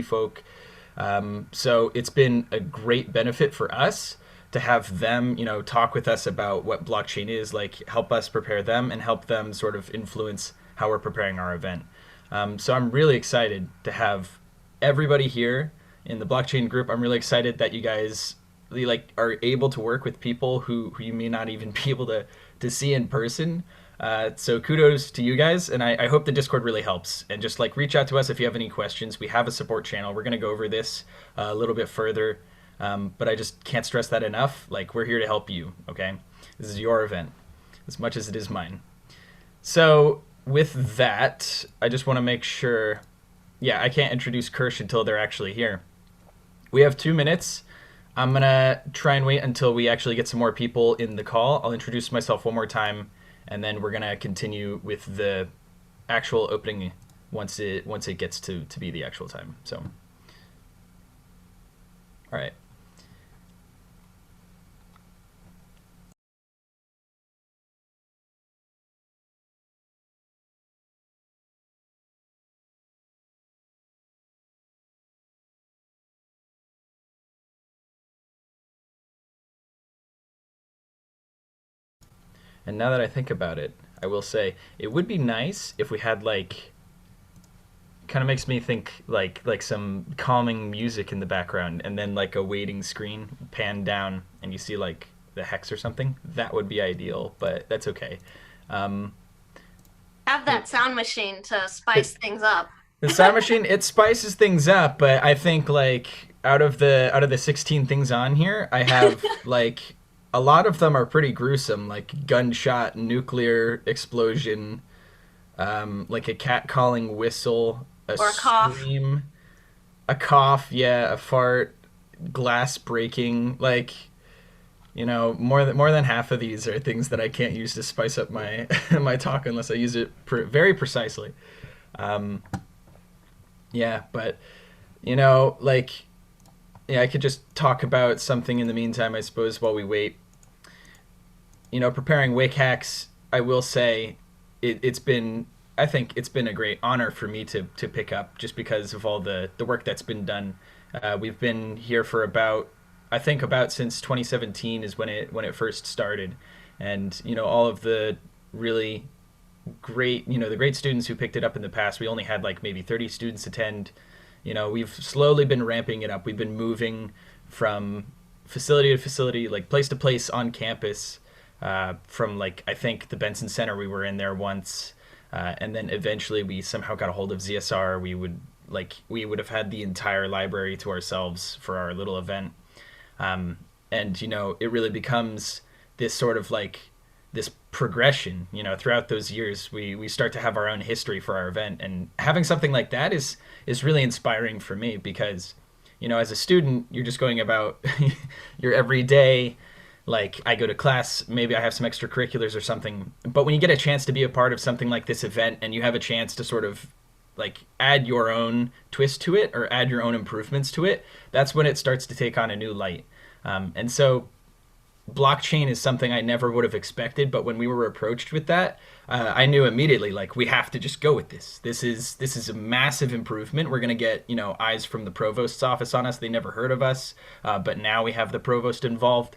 folk. So it's been a great benefit for us to have them, talk with us about what blockchain is, like help us prepare them and help them sort of influence how we're preparing our event. So I'm really excited to have everybody here in the blockchain group. I'm really excited that you guys like are able to work with people who you may not even be able to see in person. So kudos to you guys, and I hope the Discord really helps. And just like reach out to us if you have any questions. We have a support channel. We're gonna go over this a little bit further, but I just can't stress that enough. Like we're here to help you. Okay, this is your event as much as it is mine. So with that, I just want to make sure. Yeah, I can't introduce Kirsch until they're actually here. We have 2 minutes. I'm gonna try and wait until we actually get some more people in the call. I'll introduce myself one more time, and then we're gonna continue with the actual opening once it gets to be the actual time. So, all right. And now that I think about it, I will say it would be nice if we had like kind of makes me think like some calming music in the background and then like a waiting screen pan down and you see like the hex or something. That would be ideal, but that's okay. Um, Have that sound machine to spice things up. the sound machine, it spices things up, but I think like out of the 16 things on here, I have like a lot of them are pretty gruesome, like gunshot, nuclear explosion, like a cat calling whistle, a Or a cough. scream, a cough, yeah, a fart, glass breaking, like more than half of these are things that I can't use to spice up my my talk unless I use it very precisely. Um, yeah, but like yeah, I could just talk about something in the meantime, I suppose, while we wait. Preparing WakeHacks, I will say it's been I think it's been a great honor for me to pick up just because of all the work that's been done. We've been here for I think about since 2017 is when it first started, and all of the really great the great students who picked it up in the past. We only had like maybe 30 students attend. We've slowly been ramping it up. We've been moving from facility to facility, like place to place on campus. From like I think the Benson Center, we were in there once, and then eventually we somehow got a hold of ZSR. We would have had the entire library to ourselves for our little event, and it really becomes this sort of like this progression. Throughout those years, we start to have our own history for our event, and having something like that is really inspiring for me because as a student, you're just going about your everyday. Like I go to class, maybe I have some extracurriculars or something. But when you get a chance to be a part of something like this event and you have a chance to sort of like add your own twist to it or add your own improvements to it, that's when it starts to take on a new light. And so blockchain is something I never would have expected, but when we were approached with that, I knew immediately like we have to just go with this. This is a massive improvement. We're gonna get eyes from the provost's office on us. They never heard of us, but now we have the provost involved.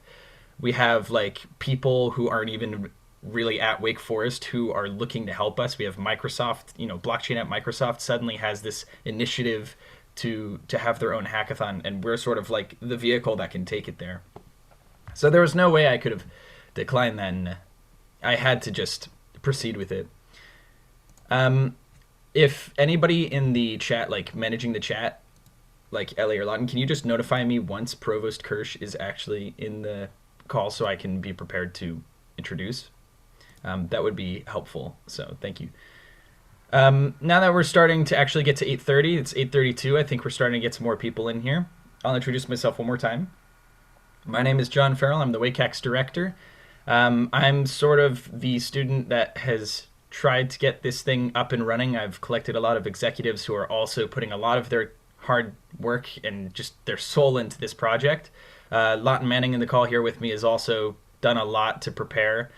We have like people who aren't even really at Wake Forest who are looking to help us. We have Microsoft, blockchain at Microsoft suddenly has this initiative to have their own hackathon, and we're sort of like the vehicle that can take it there. So there was no way I could have declined that, and I had to just proceed with it. Um, if anybody in the chat, like managing the chat, like Ellie or Lawton, can you just notify me once Provost Kirsch is actually in the call so I can be prepared to introduce? That would be helpful. So thank you. Now that we're starting to actually get to 8:30, it's 8:32. I think we're starting to get some more people in here. I'll introduce myself one more time. My name is John Farrell. I'm the WakeHacks director. I'm sort of the student that has tried to get this thing up and running. I've collected a lot of executives who are also putting a lot of their hard work and just their soul into this project. Lawton Manning in the call here with me has also done a lot to prepare,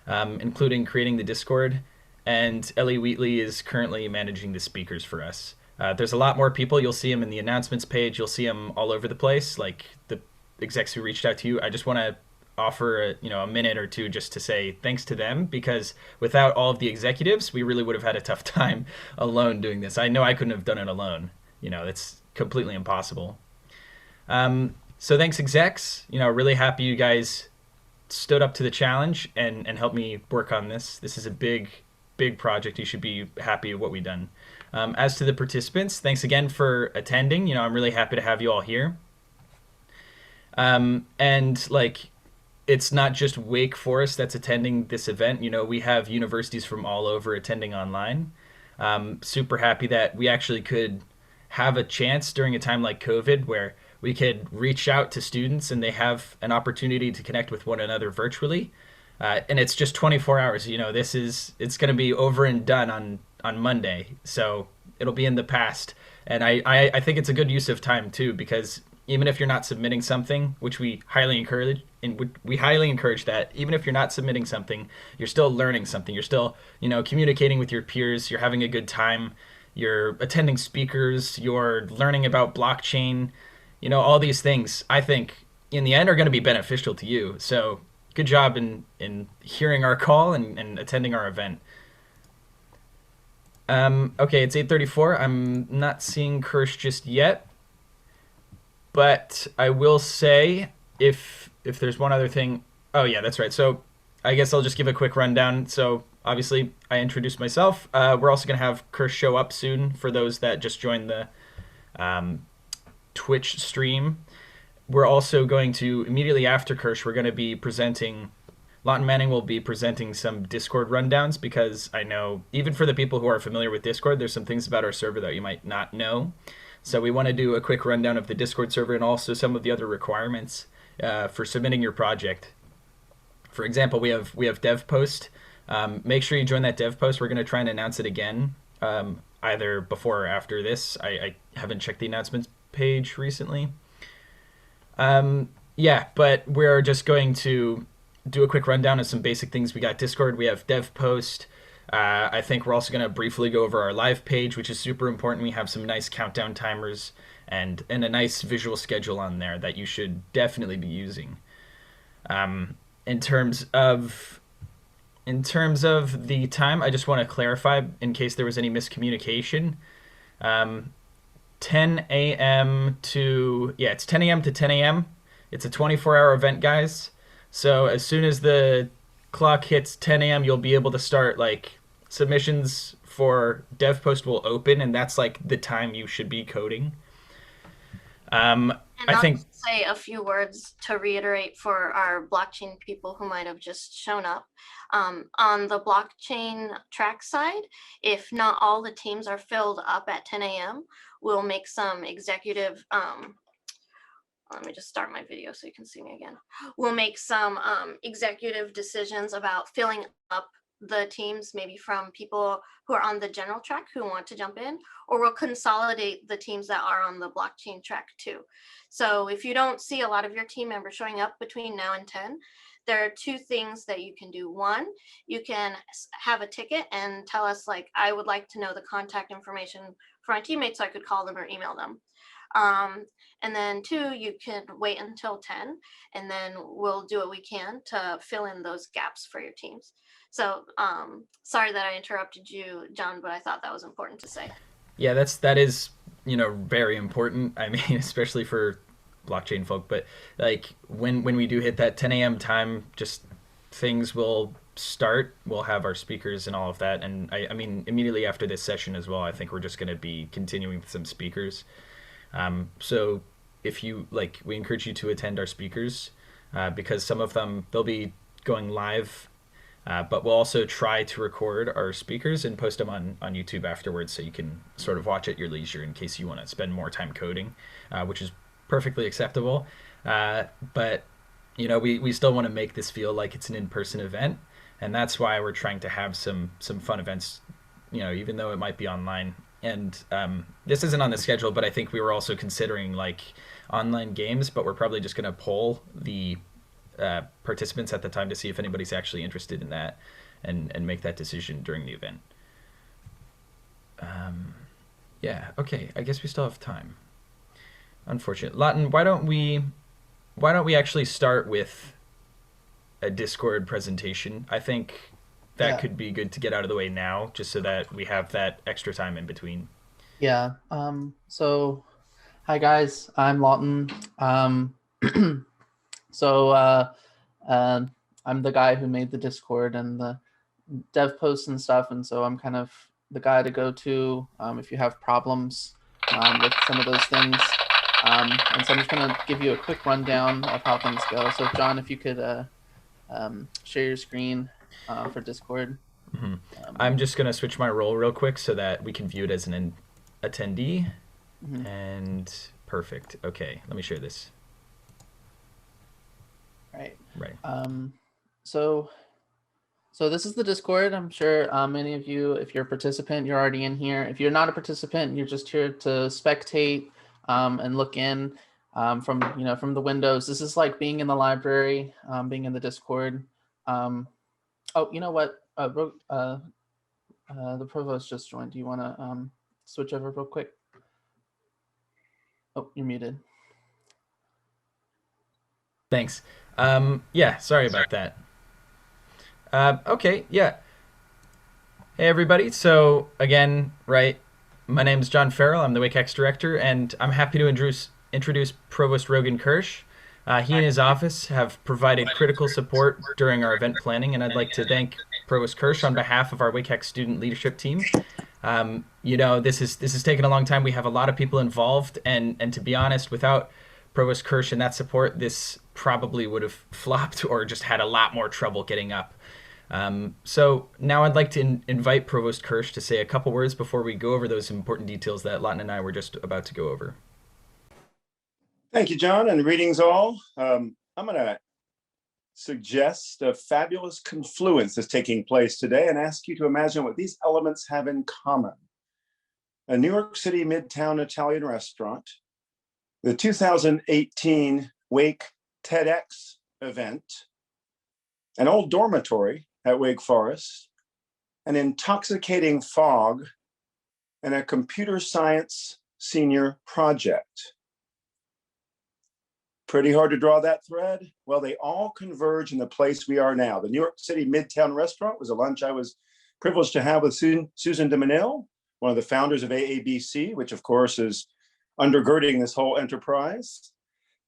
including creating the Discord. And Ellie Wheatley is currently managing the speakers for us. There's a lot more people. You'll see them in the announcements page. You'll see them all over the place. Like the execs who reached out to you. I just want to offer a minute or two just to say thanks to them, because without all of the executives, we really would have had a tough time alone doing this. I know I couldn't have done it alone. It's completely impossible. So thanks execs. Really happy you guys stood up to the challenge and helped me work on this. This is a big project. You should be happy with what we've done. As to the participants, thanks again for attending. I'm really happy to have you all here. And like, it's not just Wake Forest that's attending this event. We have universities from all over attending online. Super happy that we actually could have a chance during a time like COVID where we could reach out to students and they have an opportunity to connect with one another virtually. And it's just 24 hours. It's going to be over and done on Monday. So it'll be in the past. And I think it's a good use of time too, because even if you're not submitting something, which we highly encourage, that even if you're not submitting something, you're still learning something. You're still, communicating with your peers. You're having a good time. You're attending speakers. You're learning about blockchain. All these things, I think, in the end are going to be beneficial to you. So good job in hearing our call and attending our event. Okay, it's 8:34. I'm not seeing Kirsch just yet. But I will say, if there's one other thing. Oh yeah, that's right. So I guess I'll just give a quick rundown. So obviously I introduced myself. We're also going to have Kirsch show up soon for those that just joined the Twitch stream. We're also going to, immediately after Kirsch, we're going to be presenting, Lawton Manning will be presenting some Discord rundowns, because I know even for the people who are familiar with Discord, there's some things about our server that you might not know. So we want to do a quick rundown of the Discord server and also some of the other requirements for submitting your project. For example, we have dev post. Make sure you join that dev post. We're going to try and announce it again, either before or after this. I haven't checked the announcements page recently. Yeah, but we're just going to do a quick rundown of some basic things. We got Discord. We have dev post. I think we're also going to briefly go over our live page, which is super important. We have some nice countdown timers and a nice visual schedule on there that you should definitely be using. In terms of the time, I just want to clarify in case there was any miscommunication. 10 a.m. it's 10 a.m. to 10 a.m. It's a 24-hour event, guys. So as soon as the clock hits 10 a.m., you'll be able to start, like, submissions for dev post will open, and that's like the time you should be coding. And I I'll think just say a few words to reiterate for our blockchain people who might have just shown up. On the blockchain track side, if not all the teams are filled up at 10 a.m., we'll make some executive let me just start my video so you can see me again. We'll make some executive decisions about filling up the teams, maybe from people who are on the general track who want to jump in, or we'll consolidate the teams that are on the blockchain track too. So if you don't see a lot of your team members showing up between now and 10, there are two things that you can do. One, you can have a ticket and tell us, like, I would like to know the contact information for my teammates so I could call them or email them. And then two, you can wait until 10, and then we'll do what we can to fill in those gaps for your teams. So sorry that I interrupted you, John, but I thought that was important to say. Yeah, that is very important. I mean, especially for blockchain folk. But like when we do hit that 10 a.m. time, just things will start. We'll have our speakers and all of that. And I mean, immediately after this session as well, I think we're just going to be continuing with some speakers. So if you like, we encourage you to attend our speakers because some of them, they'll be going live, but we'll also try to record our speakers and post them on YouTube afterwards, so you can sort of watch at your leisure in case you want to spend more time coding, which is perfectly acceptable. But we still want to make this feel like it's an in-person event, and that's why we're trying to have some fun events, even though it might be online. And this isn't on the schedule, but I think we were also considering like online games, but we're probably just going to poll the participants at the time to see if anybody's actually interested in that, and make that decision during the event. Yeah, okay. I guess we still have time. Unfortunate. Lawton, why don't we actually start with a Discord presentation? I think that Yeah, could be good to get out of the way now, just so that we have that extra time in between. yeah. So hi guys, I'm Lawton. So uh, I'm the guy who made the Discord and the dev posts and stuff, and so I'm kind of the guy to go to if you have problems with some of those things. And so I'm just gonna give you a quick rundown of how things go. So John, if you could share your screen for Discord. Hmm. Um, I'm just gonna switch my role real quick so that we can view it as an attendee. mhm. And perfect. Okay, let me share this. Right. Right. Um, so So this is the Discord. I'm sure many of you, if you're a participant, you're already in here. If you're not a participant, you're just here to spectate and look in from the windows. This is like being in the library, being in the Discord. Um, oh, you know what? The provost just joined. Do you want to switch over real quick? Oh, you're muted. Thanks. Yeah, sorry about that. Okay, yeah. Hey, everybody. So, again, right, my name is John Farrell. I'm the WakeHacks director, and I'm happy to introduce Provost Rogan Kirsch. He and his office have provided critical support during our event planning, and I'd like to thank Provost Kirsch on behalf of our WakeHacks student leadership team. This has taken a long time. We have a lot of people involved, and to be honest, without Provost Kirsch and that support, this probably would have flopped or just had a lot more trouble getting up. So now I'd like to invite Provost Kirsch to say a couple words before we go over those important details that Lawton and I were just about to go over. Thank you, John, and greetings all. I'm going to suggest a fabulous confluence is taking place today and ask you to imagine what these elements have in common. A New York City Midtown Italian restaurant, the 2018 Wake TEDx event, an old dormitory at Wake Forest, an intoxicating fog, and a computer science senior project. Pretty hard to draw that thread? Well, they all converge in the place we are now. The New York City Midtown restaurant was a lunch I was privileged to have with Susan DeMinil, one of the founders of AABC, which of course is undergirding this whole enterprise.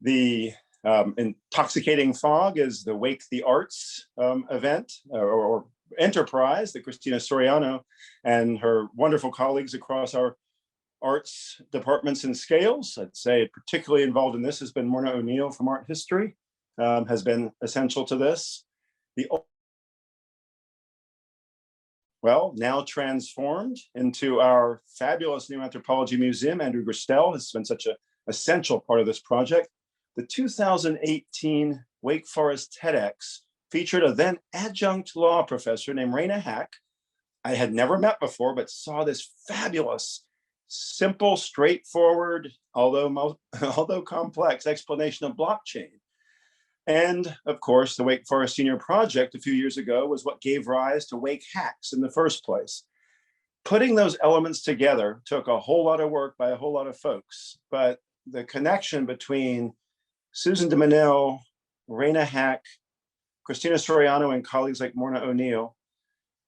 The intoxicating fog is the Wake the Arts event or enterprise that Christina Soriano and her wonderful colleagues across our arts departments and scales. I'd say particularly involved in this has been Myrna O'Neill from Art History, has been essential to this. Now transformed into our fabulous new anthropology museum. Andrew Gerstel has been such an essential part of this project. The 2018 Wake Forest TEDx featured a then adjunct law professor named Raina Hack. I had never met before, but saw this fabulous, simple, straightforward, although complex explanation of blockchain. And of course, the Wake Forest Senior Project a few years ago was what gave rise to WakeHacks in the first place. Putting those elements together took a whole lot of work by a whole lot of folks, but the connection between Susan DeMinil, Raina Hack, Christina Soriano and colleagues like Myrna O'Neill,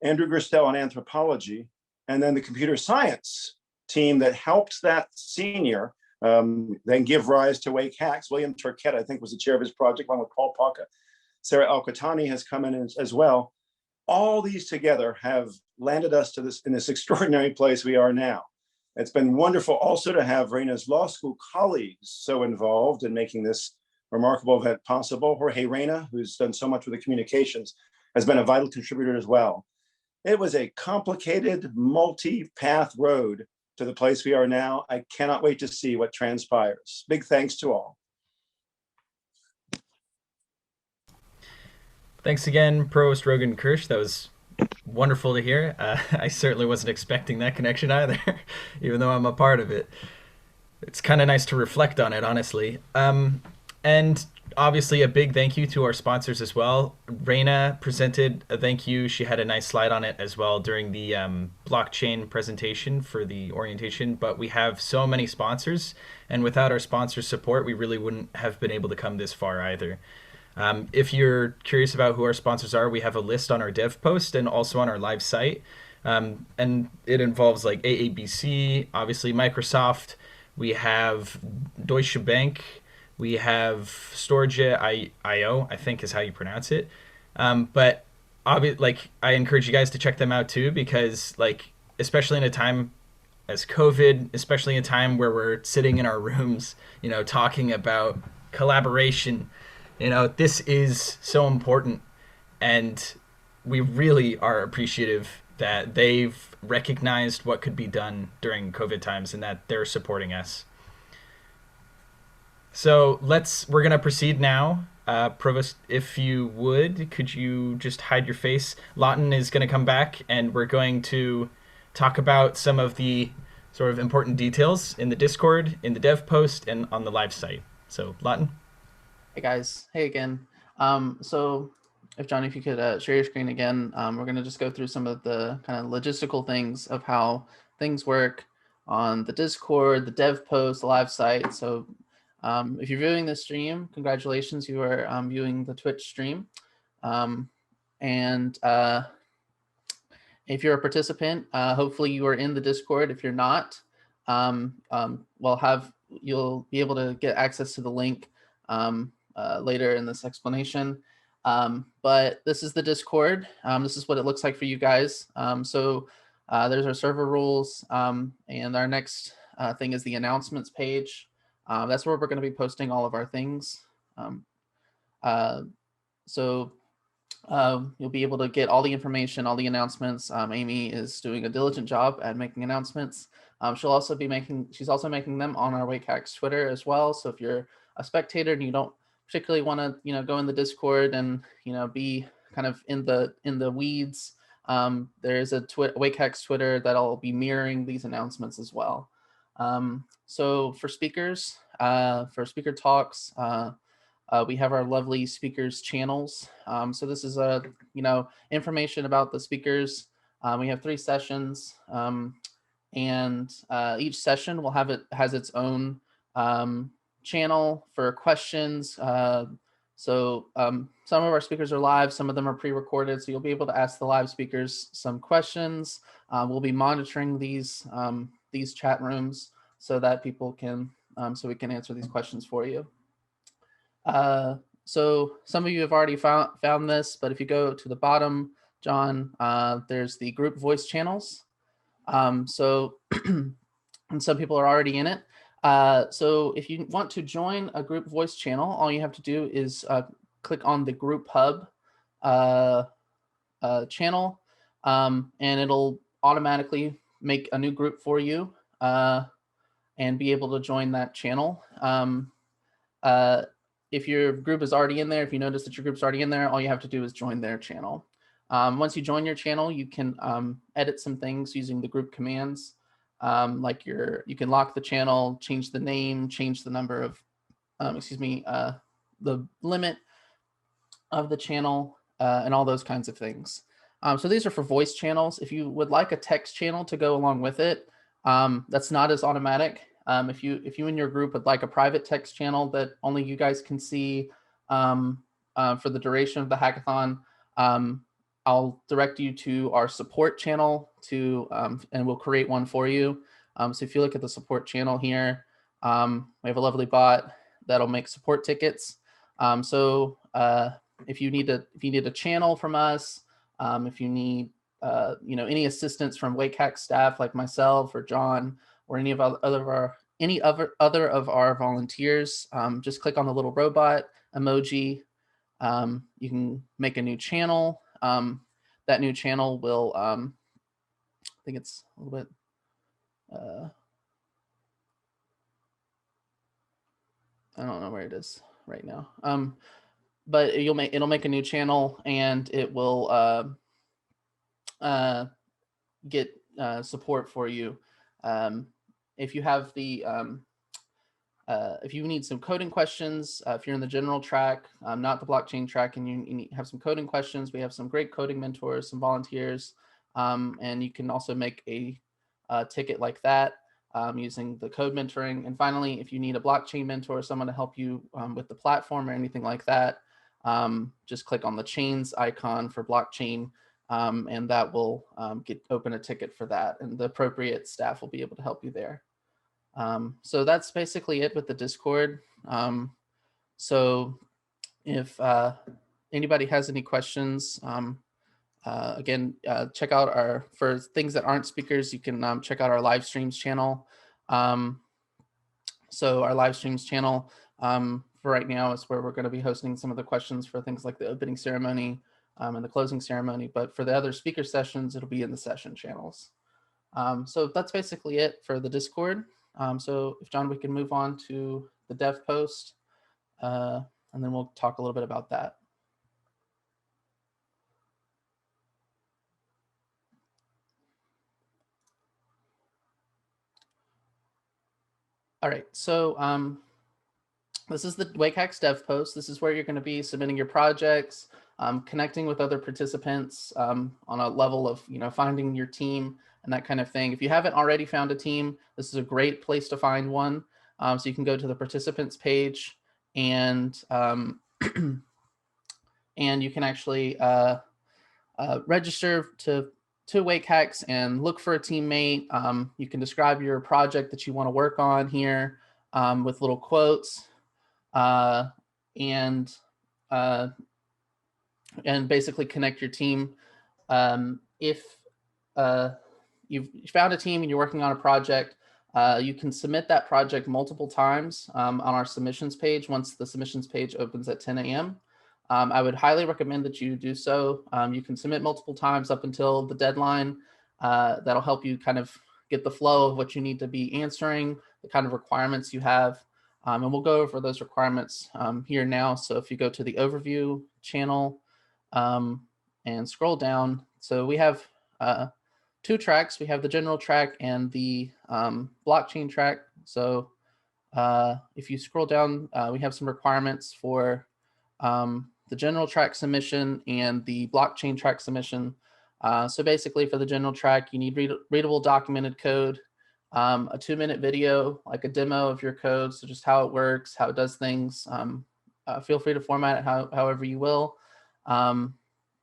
Andrew Gerstel on anthropology, and then the computer science team that helped that senior then give rise to WakeHacks. William Turquette, I think, was the chair of his project, along with Paul Paca. Sarah Al-Qatani has come in as well. All these together have landed us to this in this extraordinary place we are now. It's been wonderful also to have Raina's law school colleagues so involved in making this remarkable event possible. Jorge Reina, who's done so much with the communications, has been a vital contributor as well. It was a complicated, multi-path road to the place we are now. I cannot wait to see what transpires. Big thanks to all. Thanks again, Provost Rogan Kirsch. That was wonderful to hear. I certainly wasn't expecting that connection either, even though I'm a part of it. It's kind of nice to reflect on it, honestly. And obviously a big thank you to our sponsors as well. Reina presented a thank you. She had a nice slide on it as well during the blockchain presentation for the orientation. But we have so many sponsors, and without our sponsors' support, we really wouldn't have been able to come this far either. If you're curious about who our sponsors are, we have a list on our dev post and also on our live site. And it involves like AABC, obviously Microsoft. We have Deutsche Bank. We have Storage.io, I think is how you pronounce it. But like I encourage you guys to check them out too, because like especially in a time as COVID, especially in a time where we're sitting in our rooms, talking about collaboration, this is so important, and we really are appreciative that they've recognized what could be done during COVID times and that they're supporting us. So we're gonna proceed now. Provost, if you would, could you just hide your face? Lawton is gonna come back and we're going to talk about some of the sort of important details in the Discord, in the dev post, and on the live site. So Lawton. Hey guys, hey again. So if Johnny, if you could share your screen again, we're gonna just go through some of the kind of logistical things of how things work on the Discord, the dev post, the live site. So if you're viewing this stream, congratulations, you are viewing the Twitch stream. And if you're a participant, hopefully you are in the Discord. If you're not, you'll be able to get access to the link later in this explanation. But this is the Discord. This is what it looks like for you guys. So there's our server rules, and our next thing is the announcements page. That's where we're going to be posting all of our things. So you'll be able to get all the information, all the announcements. Amy is doing a diligent job at making announcements. She's also making them on our WakeHacks Twitter as well. So if you're a spectator and you don't particularly want to, go in the Discord and, be kind of in the weeds, there's a WakeHacks Twitter that'll be mirroring these announcements as well. So for speakers, for speaker talks, we have our lovely speakers channels. So this is information about the speakers. We have 3 sessions, and each session has its own channel for questions. So some of our speakers are live, some of them are pre-recorded, so you'll be able to ask the live speakers some questions. We'll be monitoring these chat rooms so that people can, so we can answer these questions for you. So some of you have already found this, but if you go to the bottom, John, there's the group voice channels. So and some people are already in it. So if you want to join a group voice channel, all you have to do is click on the group hub channel, and it'll automatically make a new group for you and be able to join that channel. If your group is already in there, if you notice that your group's already in there, all you have to do is join their channel. Once you join your channel, you can edit some things using the group commands. Like you can lock the channel, change the name, change the number of, the limit of the channel, and all those kinds of things. So these are for voice channels. If you would like a text channel to go along with it, that's not as automatic. If you and your group would like a private text channel that only you guys can see for the duration of the hackathon, I'll direct you to our support channel and we'll create one for you. So if you look at the support channel here, we have a lovely bot that'll make support tickets. So if you need a channel from us, if you need any assistance from WakeHacks staff like myself or John or any other of our volunteers, just click on the little robot emoji. You can make a new channel. That new channel will, I think it's a little bit, I don't know where it is right now. But it'll make a new channel and it will get support for you. If you have the if you need some coding questions, if you're in the general track, not the blockchain track, and you have some coding questions, we have some great coding mentors, some volunteers, and you can also make a ticket like that using the code mentoring. And finally, if you need a blockchain mentor, someone to help you with the platform or anything like that, just click on the chains icon for blockchain, and that will open a ticket for that, and the appropriate staff will be able to help you there. So that's basically it with the Discord. So if anybody has any questions, again, check out for things that aren't speakers, you can check out our live streams channel. So our live streams channel for right now is where we're going to be hosting some of the questions for things like the opening ceremony and the closing ceremony. But for the other speaker sessions, it'll be in the session channels. So that's basically it for the Discord. So if John, we can move on to the dev post, and then we'll talk a little bit about that. All right, so this is the WakeHacks dev post. This is where you're going to be submitting your projects, connecting with other participants on a level of finding your team and that kind of thing. If you haven't already found a team, this is a great place to find one. So you can go to the participants page, and and you can actually register to WakeHacks and look for a teammate. You can describe your project that you want to work on here with little quotes, and basically connect your team. If you've found a team and you're working on a project, you can submit that project multiple times on our submissions page once the submissions page opens at 10 a.m. I would highly recommend that you do so. You can submit multiple times up until the deadline. That'll help you kind of get the flow of what you need to be answering, the kind of requirements you have. And we'll go over those requirements here now. So if you go to the overview channel and scroll down, so we have two tracks. We have the general track and the blockchain track. So if you scroll down, we have some requirements for the general track submission and the blockchain track submission. So basically for the general track, you need readable documented code, a 2-minute video, like a demo of your code. So just how it works, how it does things. Feel free to format it however you will,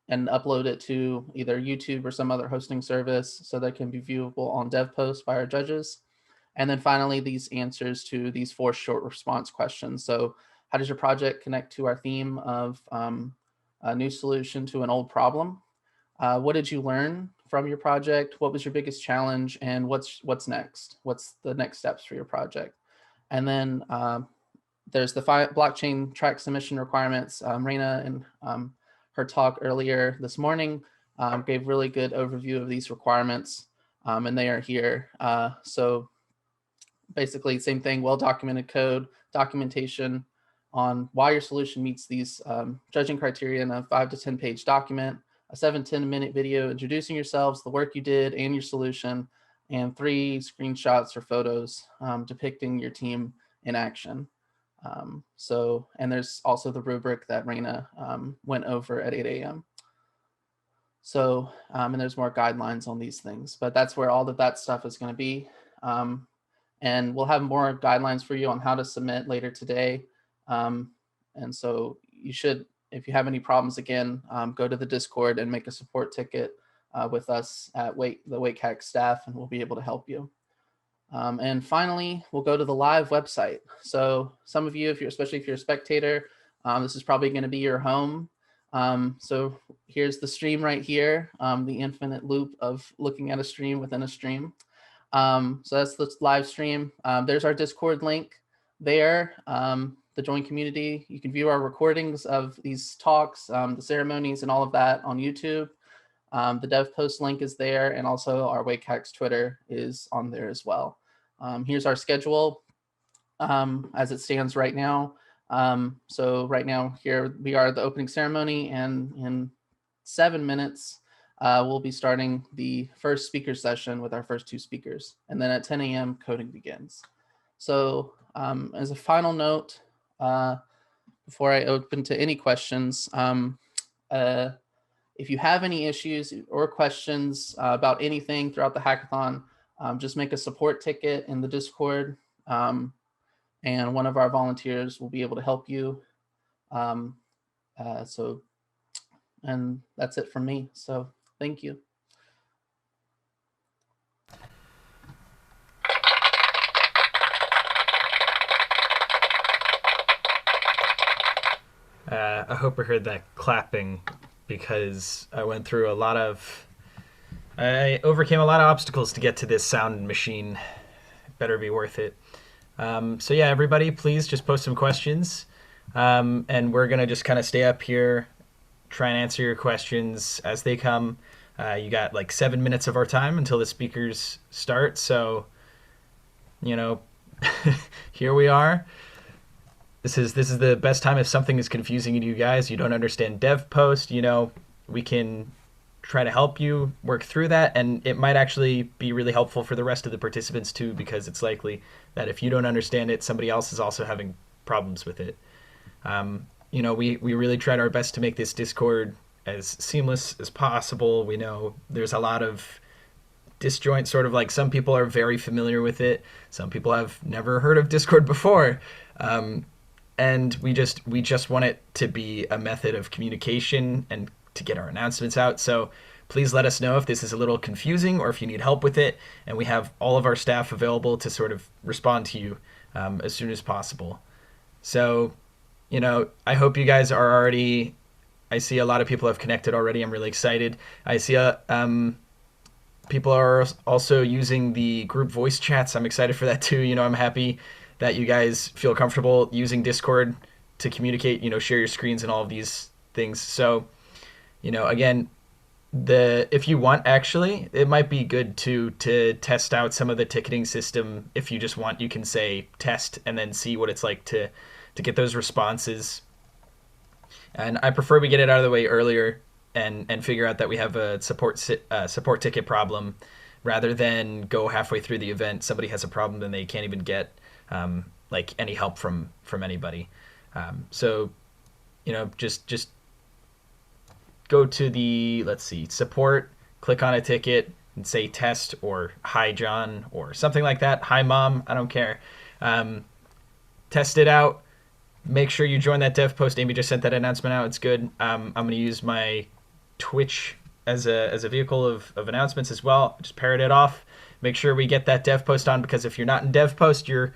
and upload it to either YouTube or some other hosting service so that it can be viewable on DevPost by our judges. And then finally, these answers to these 4 short response questions. So how does your project connect to our theme of a new solution to an old problem? What did you learn from your project? What was your biggest challenge? And what's next? What's the next steps for your project? And then there's the blockchain track submission requirements. Raina in her talk earlier this morning gave really good overview of these requirements, and they are here. So basically, same thing, well-documented code, documentation on why your solution meets these judging criteria in a 5 to 10 page document, a 7-10 minute video introducing yourselves, the work you did, and your solution, and 3 screenshots or photos depicting your team in action. And there's also the rubric that Raina went over at 8 a.m. So, and there's more guidelines on these things, but that's where all of that stuff is going to be. And we'll have more guidelines for you on how to submit later today. And so you should, if you have any problems, again, go to the Discord and make a support ticket with us at the WakeHacks staff, and we'll be able to help you. And finally, we'll go to the live website. So some of you, especially if you're a spectator, this is probably going to be your home. So here's the stream right here, the infinite loop of looking at a stream within a stream. So that's the live stream. There's our Discord link there, the join community. You can view our recordings of these talks, the ceremonies and all of that on YouTube. The dev post link is there, and also our WakeHacks Twitter is on there as well. Here's our schedule as it stands right now. So right now here we are at the opening ceremony, and in 7 minutes, we'll be starting the first speaker session with our first 2 speakers. And then at 10 a.m. coding begins. So As a final note, before I open to any questions, if you have any issues or questions about anything throughout the hackathon, just make a support ticket in the Discord, and one of our volunteers will be able to help you. And that's it from me. So thank you. I hope I heard that clapping, because I overcame a lot of obstacles to get to this sound machine. It better be worth it. So yeah, everybody, please just post some questions, and we're gonna just kind of stay up here, try and answer your questions as they come. You got like 7 minutes of our time until the speakers start, so here we are. This is the best time. If something is confusing to you guys, you don't understand dev post, we can try to help you work through that, and it might actually be really helpful for the rest of the participants too, because it's likely that if you don't understand it, somebody else is also having problems with it. We really tried our best to make this Discord as seamless as possible. We know there's a lot of disjoint, sort of like some people are very familiar with it, some people have never heard of Discord before. And we just want it to be a method of communication and to get our announcements out. So please let us know if this is a little confusing or if you need help with it. And we have all of our staff available to sort of respond to you as soon as possible. So, I hope you guys are already, I see a lot of people have connected already. I'm really excited. I see people are also using the group voice chats. I'm excited for that too. I'm happy that you guys feel comfortable using Discord to communicate, share your screens and all of these things. So, again, if you want, actually, it might be good to test out some of the ticketing system. If you just want, you can say test and then see what it's like to get those responses. And I prefer we get it out of the way earlier and figure out that we have a support ticket problem, rather than go halfway through the event, somebody has a problem and they can't even get any help from anybody. So just go to the, let's see, support, click on a ticket and say test or hi John or something like that. Hi mom, I don't care. Test it out. Make sure you join that dev post. Amy just sent that announcement out. It's good. I'm going to use my Twitch as a vehicle of announcements as well. Just parrot it off. Make sure we get that dev post on, because if you're not in dev post, you're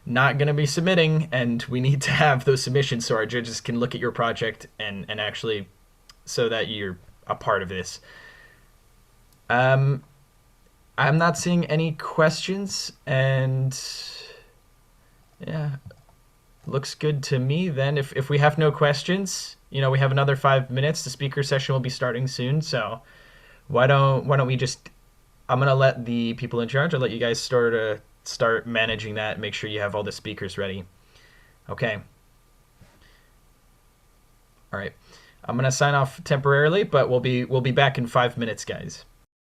not going to be submitting, and we need to have those submissions so our judges can look at your project and actually, so that you're a part of this. I'm not seeing any questions, and yeah, looks good to me then. If we have no questions, we have another 5 minutes. The speaker session will be starting soon, so why don't we just, I'm gonna let the people in charge, I'll let you guys start managing that, make sure you have all the speakers ready. Okay. All right. I'm gonna sign off temporarily, but we'll be back in 5 minutes, guys.